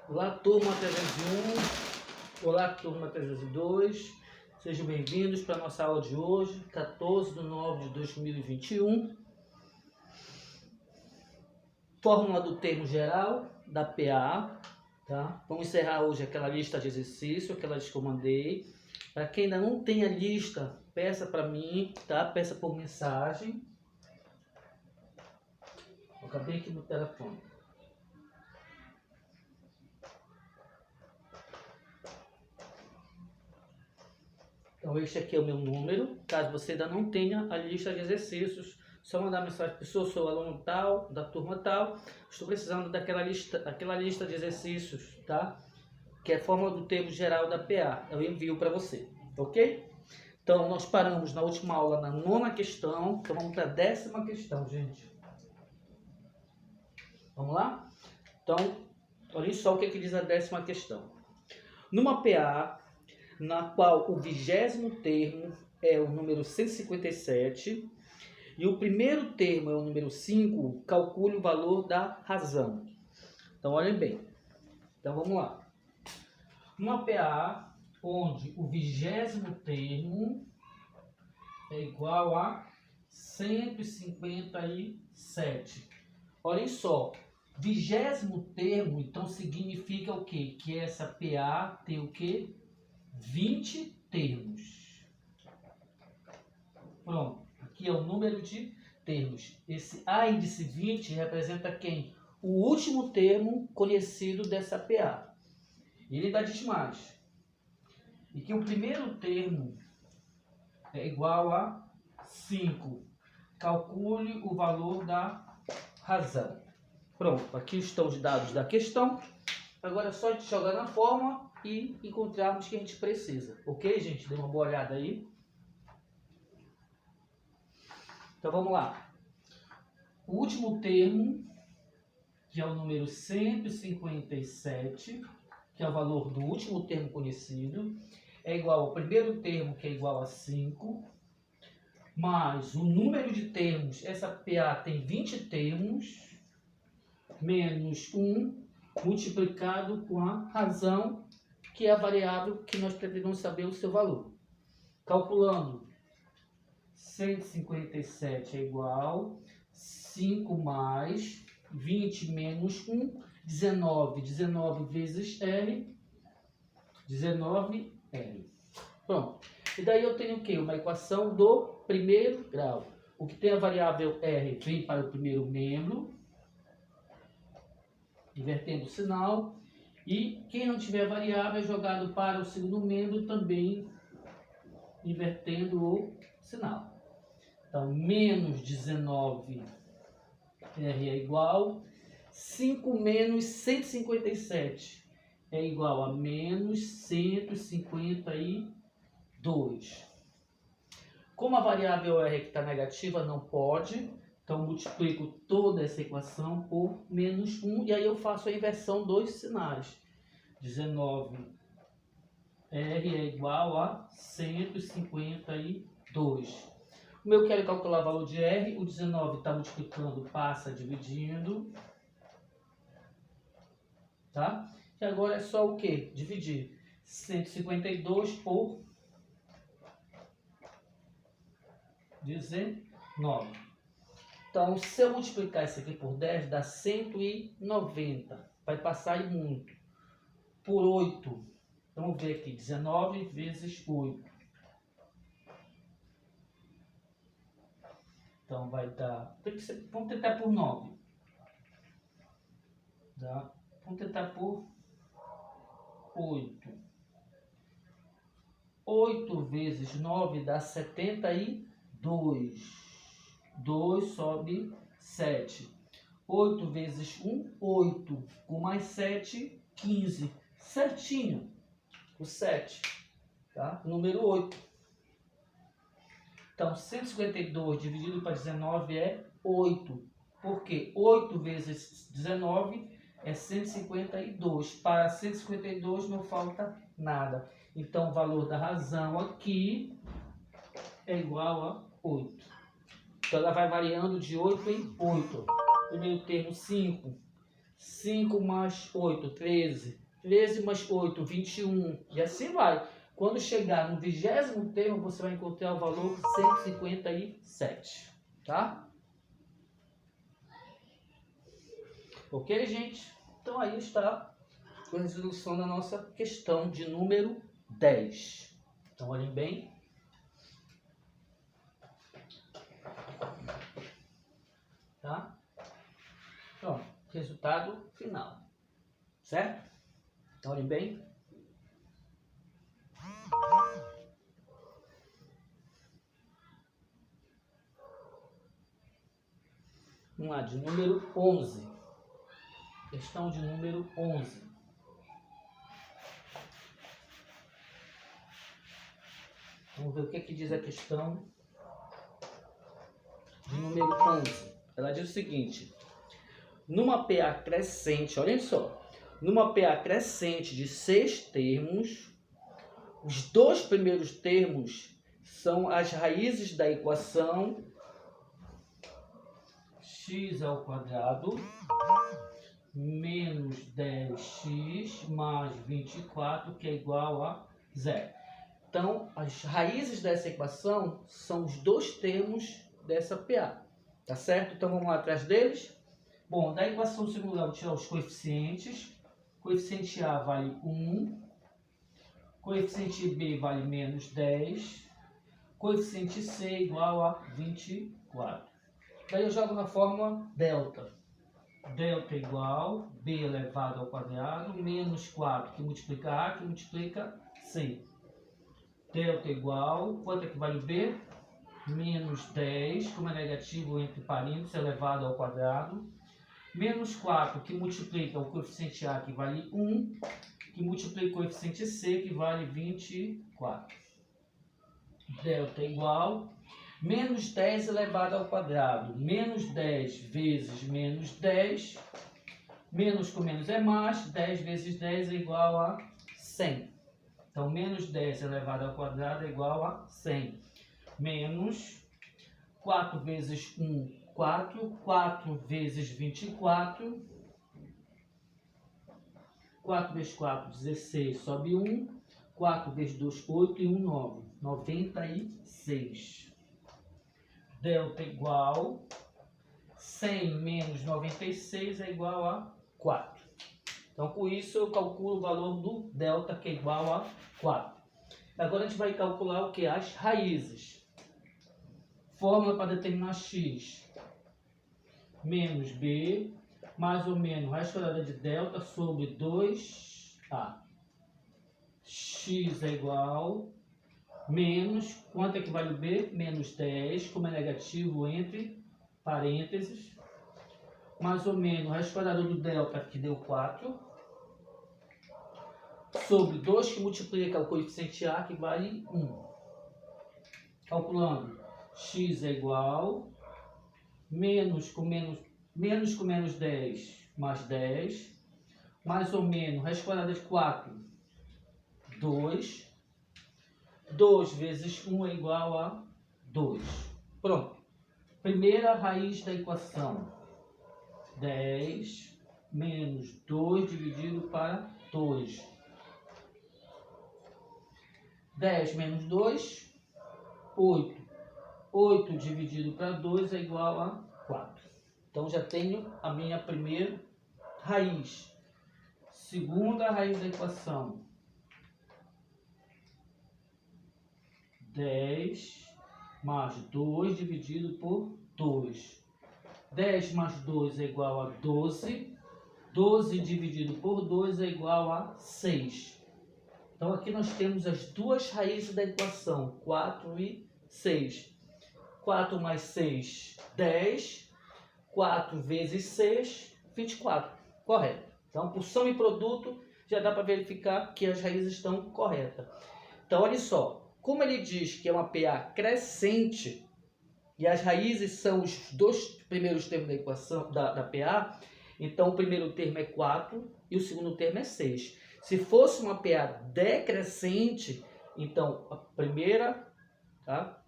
Olá, turma 301. Olá, turma 302. Sejam bem-vindos para a nossa aula de hoje, 14/9/2021. Fórmula do termo geral da PA, tá? Vamos encerrar hoje aquela lista de exercício, aquela lista que eu mandei. Para quem ainda não tem a lista, peça para mim, tá? Peça por mensagem. Eu acabei aqui no telefone. Então, este aqui é o meu número. Caso você ainda não tenha a lista de exercícios, só mandar mensagem: pessoal, sou aluno tal, da turma tal, estou precisando daquela lista de exercícios, tá? Que é a fórmula do termo geral da PA. Eu envio para você, ok? Então, nós paramos na última aula na 9ª questão. Então, vamos para a 10ª questão, gente. Vamos lá? Então, olha só o que diz a 10ª questão. Numa PA, na qual o 20º termo é o número 157 e o primeiro termo é o número 5, calcule o valor da razão. Então, olhem bem. Então, vamos lá. Numa PA, onde o 20º termo é igual a 157. Olhem só. 20º termo, então, significa o quê? Que essa PA tem o quê? 20 termos. Pronto, aqui é o número de termos. Esse A índice 20 representa quem? O último termo conhecido dessa PA. Ele ainda diz mais. E que o primeiro termo é igual a 5. Calcule o valor da razão. Pronto, aqui estão os dados da questão. Agora é só a gente jogar na fórmula e encontrarmos o que a gente precisa. Ok, gente? Dê uma boa olhada aí. Então, vamos lá. O último termo, que é o número 157, que é o valor do último termo conhecido, é igual ao primeiro termo, que é igual a 5, mais o número de termos, essa PA tem 20 termos, menos 1, multiplicado com a razão, que é a variável que nós pretendemos saber o seu valor. Calculando, 157 é igual 5 mais 20 menos 1, 19. 19 vezes R, 19R. Pronto. E daí eu tenho o quê? Uma equação do primeiro grau. O que tem a variável R vem para o primeiro membro, invertendo o sinal. E quem não tiver variável é jogado para o segundo membro, também invertendo o sinal. Então, menos 19R é igual 5 menos 157 é igual a menos 152. Como a variável R que está negativa não pode, então multiplico toda essa equação por menos 1 e aí eu faço a inversão dos sinais. 19R é igual a 152. Como eu quero calcular o valor de R, o 19 está multiplicando, passa dividindo. Tá? E agora é só o quê? Dividir 152 por 19. Então, se eu multiplicar isso aqui por 10, dá 190. Vai passar aí muito. Por 8. Vamos ver aqui. 19 vezes 8. Então, vai dar... Vamos tentar por 9. Tá? Vamos tentar por 8. 8 vezes 9 dá 72. 2 sobe 7. 8 vezes 1, 8. Com mais 7, 15. Certinho. O 7. Tá? Número 8. Então, 152 dividido para 19 é 8. Por quê? 8 vezes 19 é 152. Para 152 não falta nada. Então, o valor da razão aqui é igual a 8. Então, ela vai variando de 8 em 8. Primeiro termo, 5. 5 mais 8, 13. 13 mais 8, 21. E assim vai. Quando chegar no 20º termo, você vai encontrar o valor 157. Tá? Ok, gente? Então aí está a resolução da nossa questão de número 10. Então olhem bem. Tá? Pronto. Resultado final. Certo? Então olhem bem. Vamos lá, de número 11. Questão de número 11. Vamos ver o que diz a questão de número 11. Ela diz o seguinte: numa PA crescente, olhem só, numa PA crescente de 6 termos, os 2 primeiros termos são as raízes da equação x² menos 10x mais 24, que é igual a 0. Então, as raízes dessa equação são os 2 termos dessa PA. Tá certo? Então, vamos lá atrás deles. Bom, da equação singular, vou tirar os coeficientes. Coeficiente A vale 1. Coeficiente B vale menos 10. Coeficiente C igual a 24. Daí eu jogo na fórmula delta. Delta igual B elevado ao quadrado menos 4, que multiplica A, que multiplica C. Delta igual, quanto é que vale o B? Menos 10, como é negativo entre parênteses, elevado ao quadrado. Menos 4, que multiplica o coeficiente A, que vale 1, que multiplica o coeficiente C, que vale 24. Delta igual menos 10 elevado ao quadrado. Menos 10 vezes menos 10. Menos com menos é mais. 10 vezes 10 é igual a 100. Então, menos 10 elevado ao quadrado é igual a 100. Menos 4 vezes 1, 4. 4 vezes 24. 4 vezes 4, 16. Sobe 1. 4 vezes 2, 8 e 1, 9. 96. Delta igual 100 menos 96 é igual a 4. Então, com isso, eu calculo o valor do delta, que é igual a 4. Agora, a gente vai calcular o que? As raízes. Fórmula para determinar x menos b, mais ou menos raiz quadrada de delta sobre 2a. X é igual menos, quanto é que vale o b? Menos 10, como é negativo entre parênteses, mais ou menos raiz quadrada do delta, que deu 4, sobre 2, que multiplica o coeficiente A, que vale 1. Calculando, x é igual menos com menos 10, mais 10, mais ou menos raiz quadrada de 4, 2. 2 vezes 1 é igual a 2. Pronto. Primeira raiz da equação. 10 menos 2 dividido para 2. 10 menos 2, 8. 8 dividido para 2 é igual a 4. Então, já tenho a minha primeira raiz. Segunda raiz da equação. 10 mais 2 dividido por 2. 10 mais 2 é igual a 12. 12 dividido por 2 é igual a 6. Então, aqui nós temos as duas raízes da equação, 4 e 6. 4 mais 6, 10. 4 vezes 6, 24. Correto. Então, por soma e produto, já dá para verificar que as raízes estão corretas. Então, olha só. Como ele diz que é uma PA crescente, e as raízes são os 2 primeiros termos da equação da PA, então o primeiro termo é 4 e o segundo termo é 6. Se fosse uma PA decrescente, então a primeira, tá?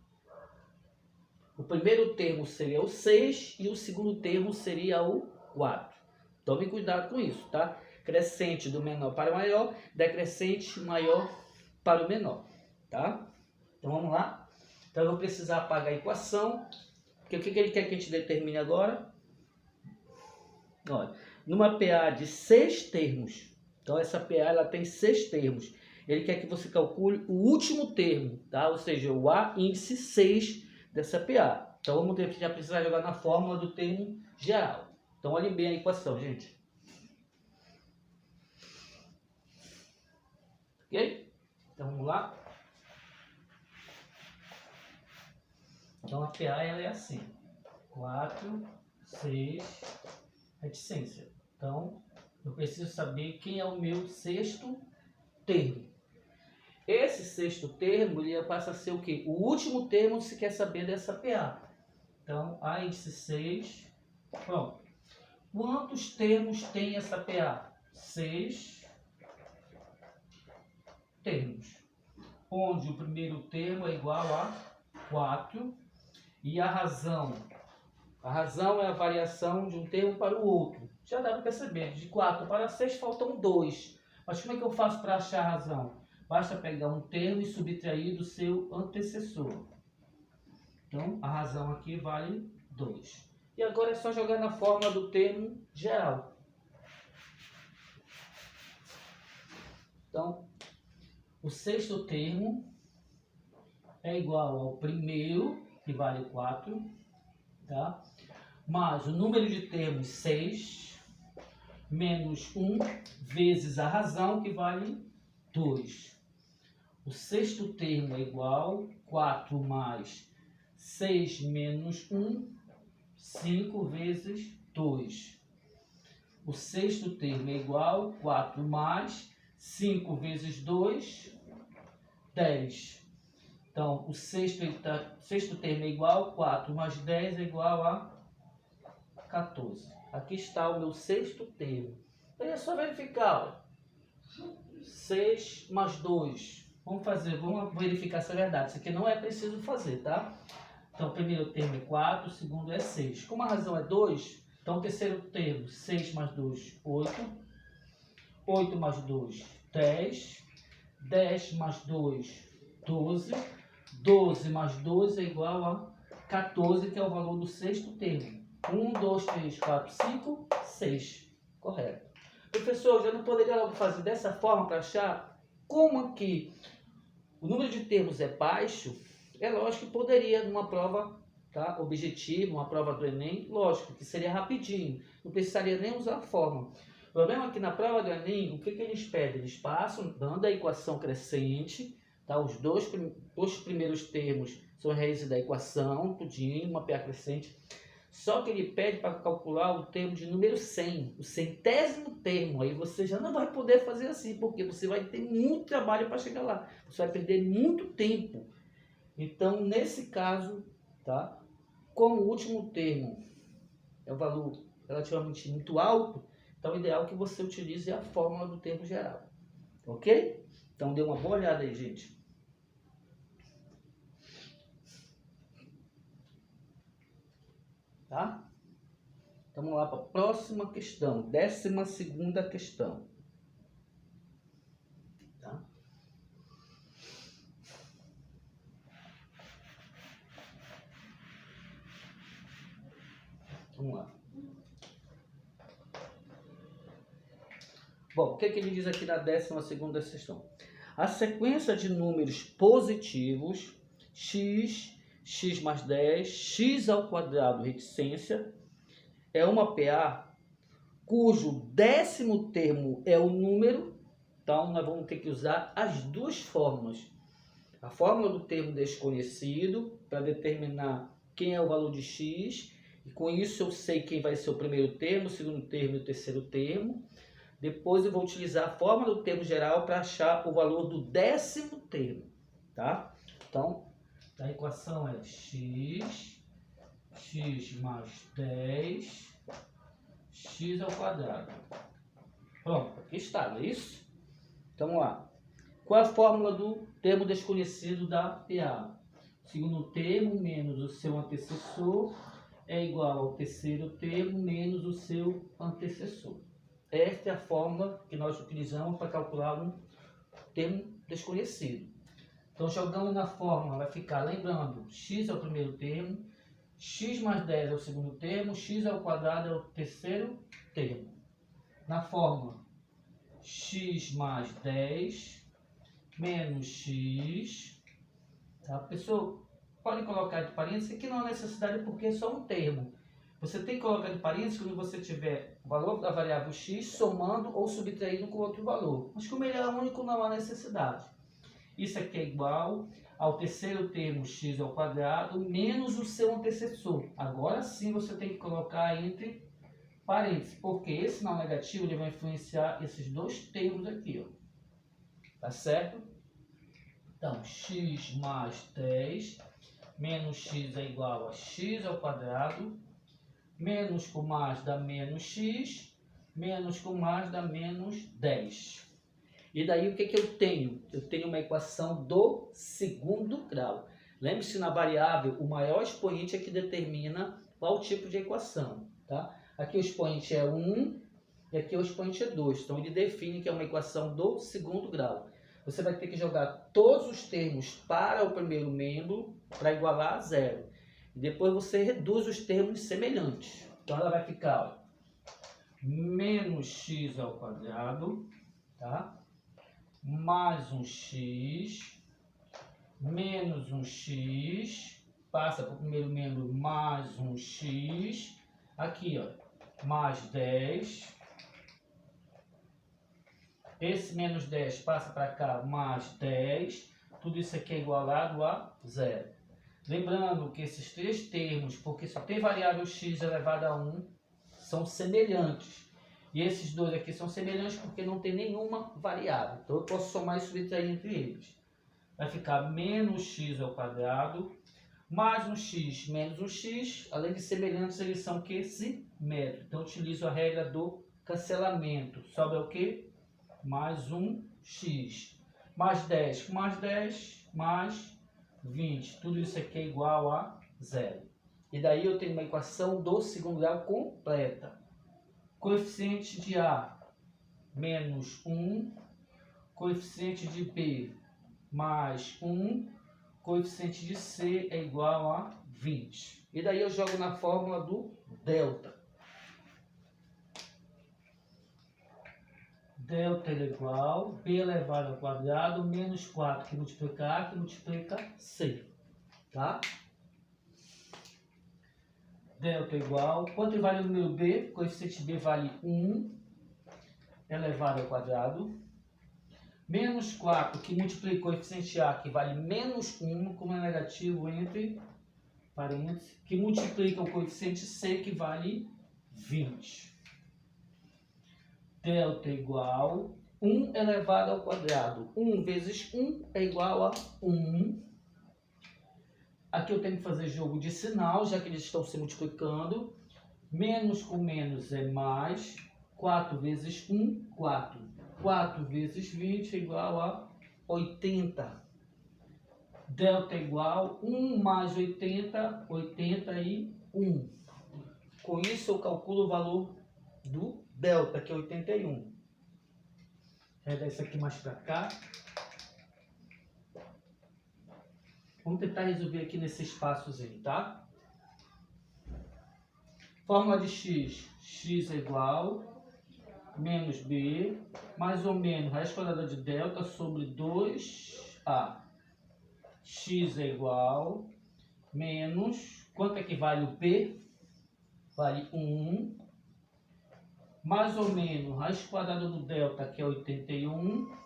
O primeiro termo seria o 6 e o segundo termo seria o 4. Tome cuidado com isso, tá? Crescente do menor para o maior, decrescente maior para o menor, tá? Então vamos lá. Então eu vou precisar apagar a equação, porque o que ele quer que a gente determine agora? Olha, numa PA de 6 termos, então essa PA ela tem 6 termos. Ele quer que você calcule o último termo, tá? Ou seja, o A índice 6 dessa PA. Então vamos já precisar jogar na fórmula do termo geral. Então olhem bem a equação, gente. Ok? Então vamos lá. Então a PA ela é assim: 4, 6, reticência. Então eu preciso saber quem é o meu sexto termo. Esse sexto termo ele passa a ser o quê? O último termo se quer saber dessa PA. Então A índice 6. Pronto. Quantos termos tem essa PA? 6 termos. Onde o primeiro termo é igual a 4. E a razão é a variação de um termo para o outro. Já dá para perceber, de 4 para 6 faltam 2. Mas como é que eu faço para achar a razão? Basta pegar um termo e subtrair do seu antecessor. Então, a razão aqui vale 2. E agora é só jogar na forma do termo geral. Então, o sexto termo é igual ao primeiro, que vale 4, tá? Mais o número de termos 6, menos 1, vezes a razão, que vale 2. O sexto termo é igual a 4 mais 6 menos 1, 5 vezes 2. O sexto termo é igual a 4 mais 5 vezes 2, 10. Então, o sexto termo é igual a 4 mais 10 é igual a 14. Aqui está o meu sexto termo. Então é só verificar. 6 mais 2. Vamos verificar se é verdade. Isso aqui não é preciso fazer, tá? Então, o primeiro termo é 4, o segundo é 6. Como a razão é 2, então o terceiro termo, 6 mais 2, 8. 8 mais 2, 10. 10 mais 2, 12. 12 mais 2 é igual a 14, que é o valor do sexto termo. 1, 2, 3, 4, 5, 6. Correto. Professor, já não poderia logo fazer dessa forma para achar como aqui o número de termos é baixo? É lógico que poderia, numa prova, tá, objetiva, uma prova do Enem, lógico que seria rapidinho, não precisaria nem usar a fórmula. O problema é que na prova do Enem, o que eles pedem? Eles passam dando a equação crescente, tá? Os dois primeiros termos são raízes da equação, tudinho, uma PA crescente. Só que ele pede para calcular o termo de número 100, o centésimo termo. Aí você já não vai poder fazer assim, porque você vai ter muito trabalho para chegar lá. Você vai perder muito tempo. Então, nesse caso, tá? Como o último termo é um valor relativamente muito alto, então o ideal é que você utilize a fórmula do termo geral. Ok? Então, dê uma boa olhada aí, gente. Tá? Então, vamos lá para a próxima questão, 12ª questão. Tá? Vamos lá. Bom, o que ele diz aqui na 12ª questão? A sequência de números positivos, x, x mais 10, x ao quadrado, reticência, é uma PA cujo 10º termo é o número. Então, nós vamos ter que usar as duas fórmulas. A fórmula do termo desconhecido, para determinar quem é o valor de x. E com isso eu sei quem vai ser o primeiro termo, o segundo termo e o terceiro termo. Depois eu vou utilizar a fórmula do termo geral para achar o valor do 10º termo. Tá? Então, a equação é x mais 10, x ao quadrado. Pronto, aqui está, não é isso? Então, vamos lá. Qual é a fórmula do termo desconhecido da PA? Segundo termo menos o seu antecessor é igual ao terceiro termo menos o seu antecessor. Esta é a fórmula que nós utilizamos para calcular um termo desconhecido. Então, jogando na fórmula, vai ficar, lembrando, x é o primeiro termo, x mais 10 é o segundo termo, x ao quadrado é o terceiro termo. Na fórmula, x mais 10 menos x, tá? Pessoal, pode colocar de parênteses, aqui não há necessidade porque é só um termo. Você tem que colocar de parênteses quando você tiver o valor da variável x somando ou subtraindo com outro valor. Mas como ele é único, não há necessidade. Isso aqui é igual ao terceiro termo x ao quadrado menos o seu antecessor. Agora sim você tem que colocar entre parênteses, porque esse sinal negativo ele vai influenciar esses dois termos aqui, ó. Tá certo? Então, x mais 10 menos x é igual a x ao quadrado, menos com mais dá menos x, menos com mais dá menos 10. E daí o que que eu tenho? Eu tenho uma equação do segundo grau. Lembre-se, na variável, o maior expoente é que determina qual tipo de equação, tá? Aqui o expoente é 1 e aqui o expoente é 2. Então ele define que é uma equação do segundo grau. Você vai ter que jogar todos os termos para o primeiro membro para igualar a zero. E depois você reduz os termos semelhantes. Então ela vai ficar, ó, menos x ao quadrado, tá? Mais um x, menos um x, passa para o primeiro membro mais um x, aqui ó, mais 10, esse menos 10 passa para cá, mais 10, tudo isso aqui é igualado a zero. Lembrando que esses três termos, porque só tem variável x elevado a 1, são semelhantes. E esses dois aqui são semelhantes porque não tem nenhuma variável. Então eu posso somar e subtrair entre eles. Vai ficar menos x ao quadrado, mais um x menos um x. Além de semelhantes, eles são o quê? Simétricos. Então eu utilizo a regra do cancelamento. Sobra o quê? Mais um x. Mais 10 mais 10, mais 20. Tudo isso aqui é igual a zero. E daí eu tenho uma equação do segundo grau completa. Coeficiente de A, menos 1. Coeficiente de B, mais 1. Coeficiente de C é igual a 20. E daí eu jogo na fórmula do delta. Delta é igual a B elevado ao quadrado menos 4 que multiplica A que multiplica C. Tá? Delta é igual, quanto vale o número B? Coeficiente B vale 1 elevado ao quadrado. Menos 4 que multiplica o coeficiente A que vale menos 1, como é negativo entre parênteses, que multiplica o coeficiente C que vale 20. Delta é igual 1 elevado ao quadrado. 1 vezes 1 é igual a 1. Aqui eu tenho que fazer jogo de sinal, já que eles estão se multiplicando. Menos com menos é mais. 4 vezes 1, 4. 4 vezes 20 é igual a 80. Delta é igual 1 mais 80, 81. Com isso eu calculo o valor do delta, que é 81. Vou dar isso aqui mais para cá. Vamos tentar resolver aqui nesse espaçozinho, tá? Fórmula de x. X é igual menos b, mais ou menos raiz quadrada de delta sobre 2a. X é igual menos, quanto é que vale o p? Vale 1. Mais ou menos raiz quadrada do delta, que é 81.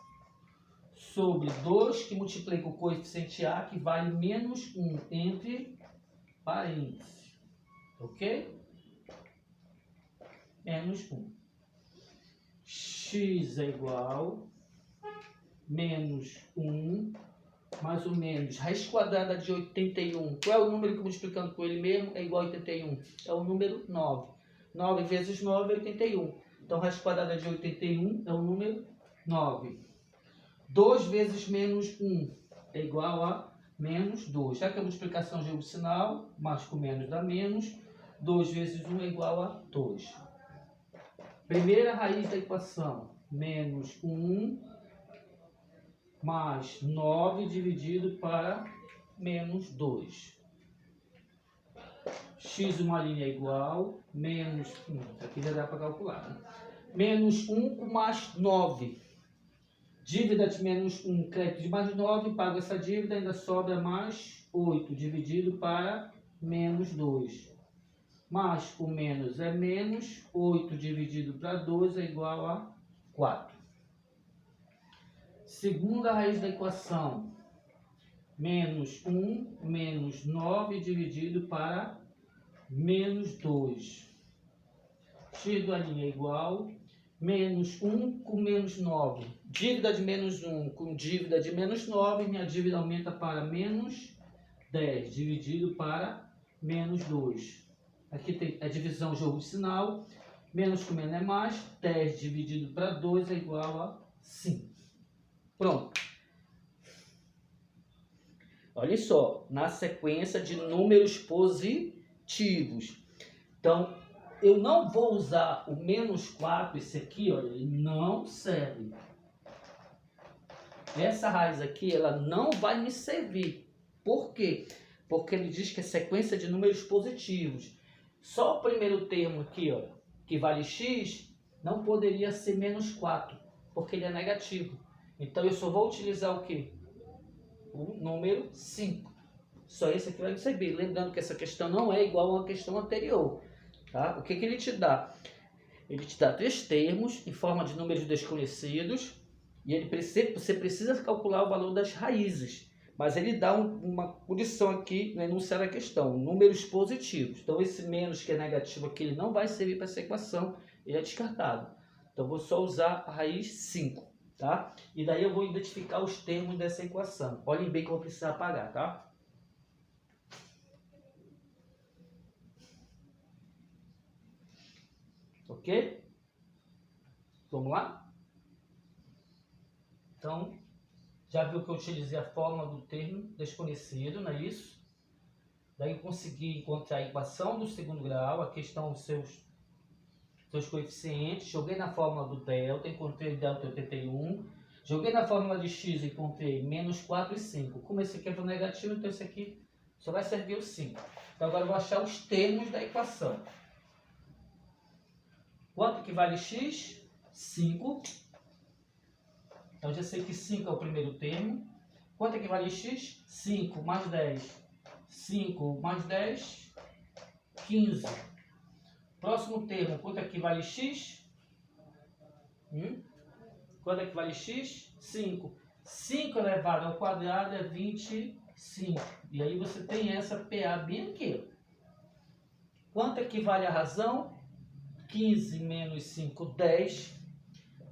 Sobre 2 que multiplica o coeficiente A, que vale menos 1, entre parênteses. Ok? Menos 1. X é igual menos 1, mais ou menos raiz quadrada de 81. Qual é o número que multiplicando com ele mesmo é igual a 81? É o número 9. 9 vezes 9 é 81. Então, raiz quadrada de 81 é o número 9. 2 vezes menos 1 é igual a menos 2. Já que a multiplicação é jogo de sinal, mais com menos dá menos. 2 vezes 1 é igual a 2. Primeira raiz da equação, menos 1 mais 9 dividido para menos 2. X uma linha igual, menos 1, aqui já dá para calcular, né? Menos 1 mais 9. Dívida de menos 1, crédito de mais 9, pago essa dívida, ainda sobra mais 8, dividido para menos 2. Mais o menos é menos, 8 dividido para 2 é igual a 4. Segunda raiz da equação, menos 1 menos 9 dividido para menos 2. X da linha é igual, menos 1 com menos 9. Dívida de menos 1 com dívida de menos 9, minha dívida aumenta para menos 10, dividido para menos 2. Aqui tem a divisão, jogo de sinal. Menos com menos é mais. 10 dividido para 2 é igual a 5. Pronto. Olha só, na sequência de números positivos. Então, eu não vou usar o menos 4, esse aqui, olha, ele não serve. Essa raiz aqui, ela não vai me servir. Por quê? Porque ele diz que é sequência de números positivos. Só o primeiro termo aqui, ó, que vale x, não poderia ser menos 4, porque ele é negativo. Então, eu só vou utilizar o quê? O número 5. Só esse aqui vai me servir. Lembrando que essa questão não é igual a uma questão anterior. Tá? O que ele te dá? Ele te dá 3 termos em forma de números desconhecidos. E você precisa calcular o valor das raízes. Mas ele dá uma condição aqui no enunciado da questão, números positivos. Então, esse menos que é negativo aqui, ele não vai servir para essa equação, ele é descartado. Então, vou só usar a raiz 5, tá? E daí eu vou identificar os termos dessa equação. Olhem bem que eu vou precisar apagar, tá? Ok? Vamos lá? Então, já viu que eu utilizei a fórmula do termo desconhecido, não é isso? Daí eu consegui encontrar a equação do segundo grau, aqui estão os seus coeficientes, joguei na fórmula do delta, encontrei delta 81, joguei na fórmula de x, encontrei menos 4 e 5. Como esse aqui é para negativo, então esse aqui só vai servir o 5. Então agora eu vou achar os termos da equação. Quanto que vale x? 5. Então, já sei que 5 é o primeiro termo. Quanto equivale a x? 5 mais 10. 5 mais 10, 15. Próximo termo, quanto equivale a x? Quanto equivale a x? 5. 5 elevado ao quadrado é 25. E aí você tem essa PA bem aqui. Quanto equivale a razão? 15 menos 5, 10.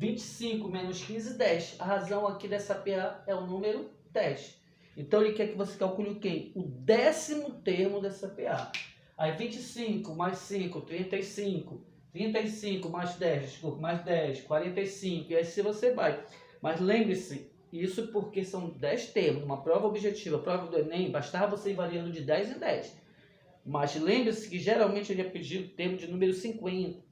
25 menos 15, 10. A razão aqui dessa PA é o número 10. Então, ele quer que você calcule o quê? O 10º termo dessa PA. Aí, 25 mais 5, 35. 35 mais 10, desculpa, mais 10, 45. E aí, se você vai. Mas lembre-se, isso porque são 10 termos. Uma prova objetiva, a prova do Enem, bastava você ir variando de 10 em 10. Mas lembre-se que geralmente ele ia pedir o termo de número 50.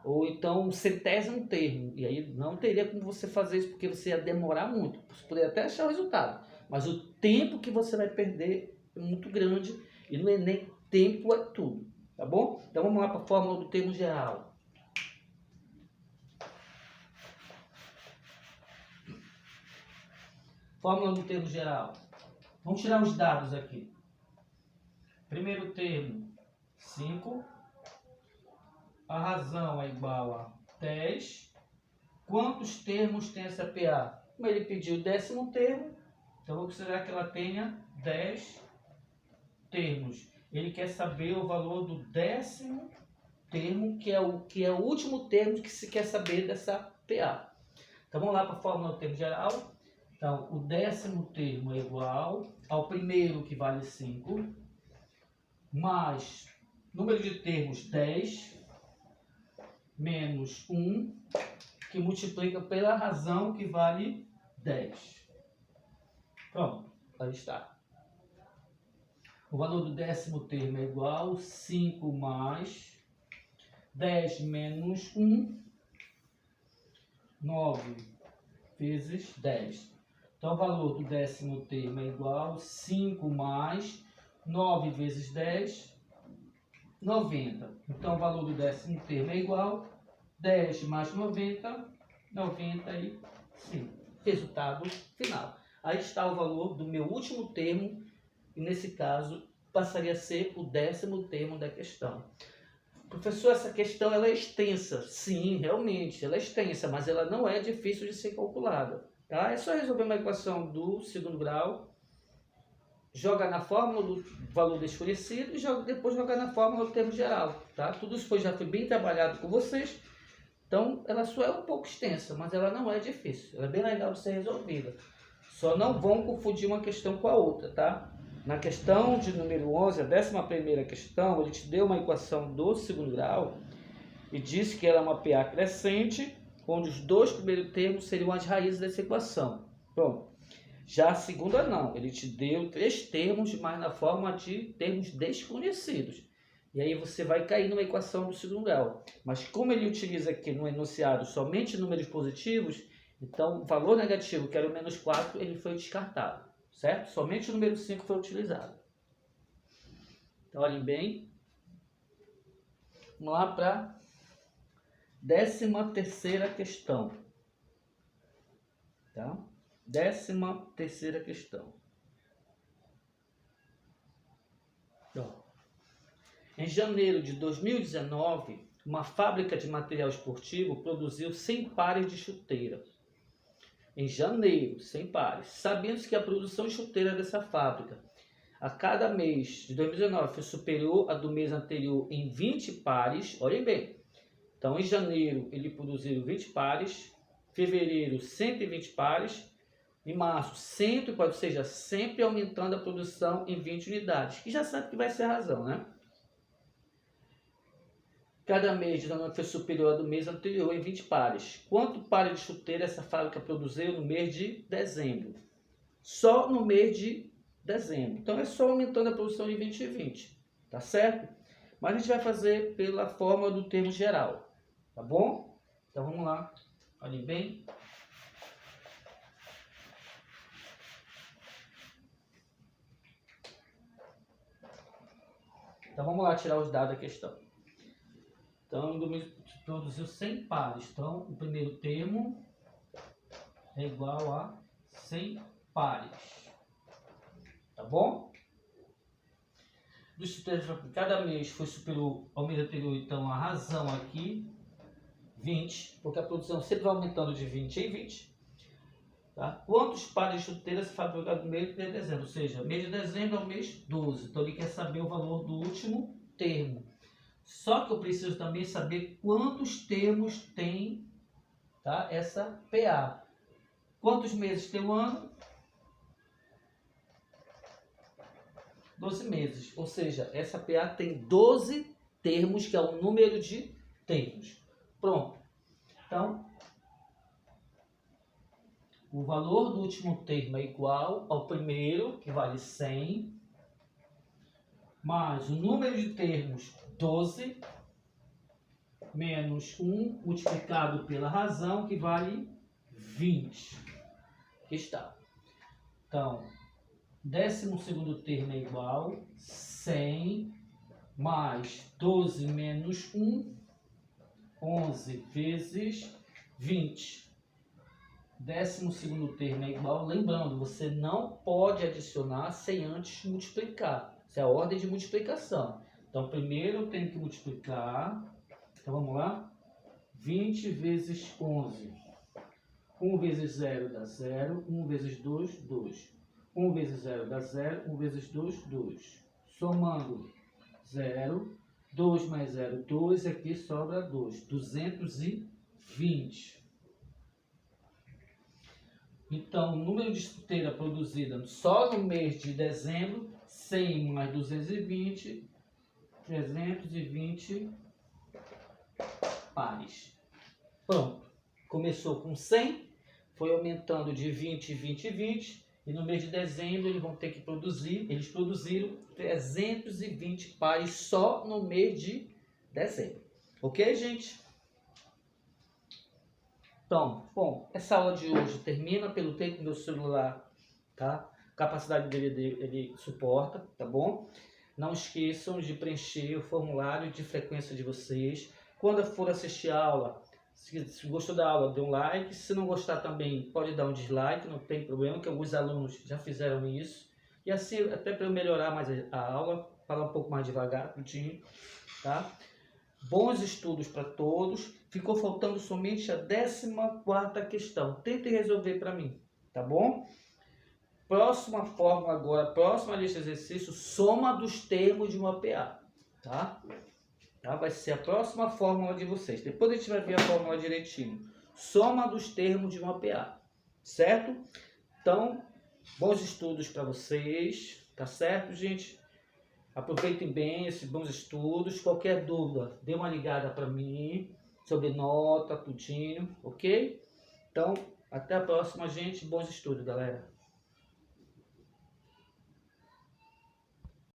Ou então um 100º termo. E aí não teria como você fazer isso, porque você ia demorar muito. Você poderia até achar o resultado. Mas o tempo que você vai perder é muito grande. E no Enem, tempo é tudo. Tá bom? Então vamos lá para a fórmula do termo geral. Fórmula do termo geral. Vamos tirar os dados aqui. Primeiro termo, 5. A razão é igual a 10. Quantos termos tem essa PA? Como ele pediu o 10º termo, então eu vou considerar que ela tenha 10 termos. Ele quer saber o valor do 10º termo, que é o último termo que se quer saber dessa PA. Então vamos lá para a fórmula do termo geral. Então, o 10º termo é igual ao primeiro, que vale 5, mais número de termos 10, menos 1, que multiplica pela razão, que vale 10. Pronto, aí está. O valor do 10º termo é igual a 5 mais 10 menos 1, 9 vezes 10. Então, o valor do 10º termo é igual a 5 mais 9 vezes 10, 90. Então, o valor do 10º termo é igual a 10 mais 90, 95. Resultado final. Aí está o valor do meu último termo, e nesse caso passaria a ser o 10º termo da questão. Professor, essa questão ela é extensa. Sim, realmente, ela é extensa, mas ela não é difícil de ser calculada. Tá? É só resolver uma equação do segundo grau, jogar na fórmula do valor desconhecido e depois jogar na fórmula do termo geral. Tá? Tudo isso já foi bem trabalhado com vocês. Então, ela só é um pouco extensa, mas ela não é difícil. Ela é bem legal de ser resolvida. Só não vão confundir uma questão com a outra, tá? Na questão de número 11, a 11ª questão, ele te deu uma equação do segundo grau e disse que ela é uma PA crescente, onde os dois primeiros termos seriam as raízes dessa equação. Pronto. Já a segunda não, ele te deu 3 termos, mas na forma de termos desconhecidos. E aí você vai cair numa equação do segundo grau. Mas como ele utiliza aqui no enunciado somente números positivos, então o valor negativo, que era o menos 4, ele foi descartado, certo? Somente o número 5 foi utilizado. Então olhem bem. Vamos lá para a 13ª questão. Tá? 13ª questão. Ó. Em janeiro de 2019, uma fábrica de material esportivo produziu 100 pares de chuteira. Em janeiro, 100 pares. Sabendo-se que a produção de chuteira dessa fábrica a cada mês de 2019 foi superior à do mês anterior em 20 pares, olhem bem. Então, em janeiro, ele produziu 20 pares, fevereiro, 120 pares, em março, 100, ou seja, sempre aumentando a produção em 20 unidades, que já sabe que vai ser a razão, né? Cada mês de janeiro foi superior ao do mês anterior em 20 pares. Quanto pares de chuteira essa fábrica produziu no mês de dezembro? Só no mês de dezembro. Então é só aumentando a produção de 20 e 20. Tá certo? Mas a gente vai fazer pela forma do termo geral. Tá bom? Então vamos lá. Olhem bem. Então vamos lá tirar os dados da questão. Então, produziu 100 pares. Então, o primeiro termo é igual a 100 pares. Tá bom? Dos chuteiros, cada mês foi superior ao mês anterior, então a razão aqui, 20, porque a produção sempre vai aumentando de 20 em 20. Tá? Quantos pares de chuteiras se fabricaram no mês de dezembro? Ou seja, mês de dezembro é o mês 12. Então, ele quer saber o valor do último termo. Só que eu preciso também saber quantos termos tem, tá, essa PA. Quantos meses tem o ano? 12 meses. Ou seja, essa PA tem 12 termos, que é o número de termos. Pronto. Então, o valor do último termo é igual ao primeiro, que vale 100, mais o número de termos, 12, menos 1 multiplicado pela razão, que vale 20. Aqui está. Então, 12º termo é igual a 100 mais 12 menos 1, 11 vezes 20. 12º termo é igual, lembrando, você não pode adicionar sem antes multiplicar. Essa é a ordem de multiplicação. Então, primeiro eu tenho que multiplicar. Então, vamos lá. 20 vezes 11. 1 vezes 0 dá 0. 1 vezes 2, 2. 1 vezes 0 dá 0. 1 vezes 2, 2. Somando 0. 2 mais 0, 2. Aqui sobra 2. 220. Então, o número de chuteira produzida só no mês de dezembro, 100 mais 220, 320 pares. Pronto. Começou com 100, foi aumentando de 20, 20, 20 E no mês de dezembro eles vão ter que produzir, eles produziram 320 pares só no mês de dezembro. Ok, gente? Então, bom, essa aula de hoje termina pelo tempo que meu celular, tá? A capacidade dele ele suporta, tá bom? Não esqueçam de preencher o formulário de frequência de vocês. Quando for assistir a aula, se gostou da aula, dê um like. Se não gostar também, pode dar um dislike, não tem problema, que alguns alunos já fizeram isso. E assim, até para eu melhorar mais a aula, falar um pouco mais devagar, curtinho, tá? Bons estudos para todos. Ficou faltando somente a 14ª questão. Tentem resolver para mim, tá bom? Próxima fórmula agora, próxima lista de exercícios, soma dos termos de uma PA, tá? Vai ser a próxima fórmula de vocês. Depois a gente vai ver a fórmula direitinho. Soma dos termos de uma PA, certo? Então, bons estudos para vocês, tá certo, gente? Aproveitem bem esses bons estudos. Qualquer dúvida, dê uma ligada para mim sobre nota, tudinho, ok? Então, até a próxima, gente. Bons estudos, galera.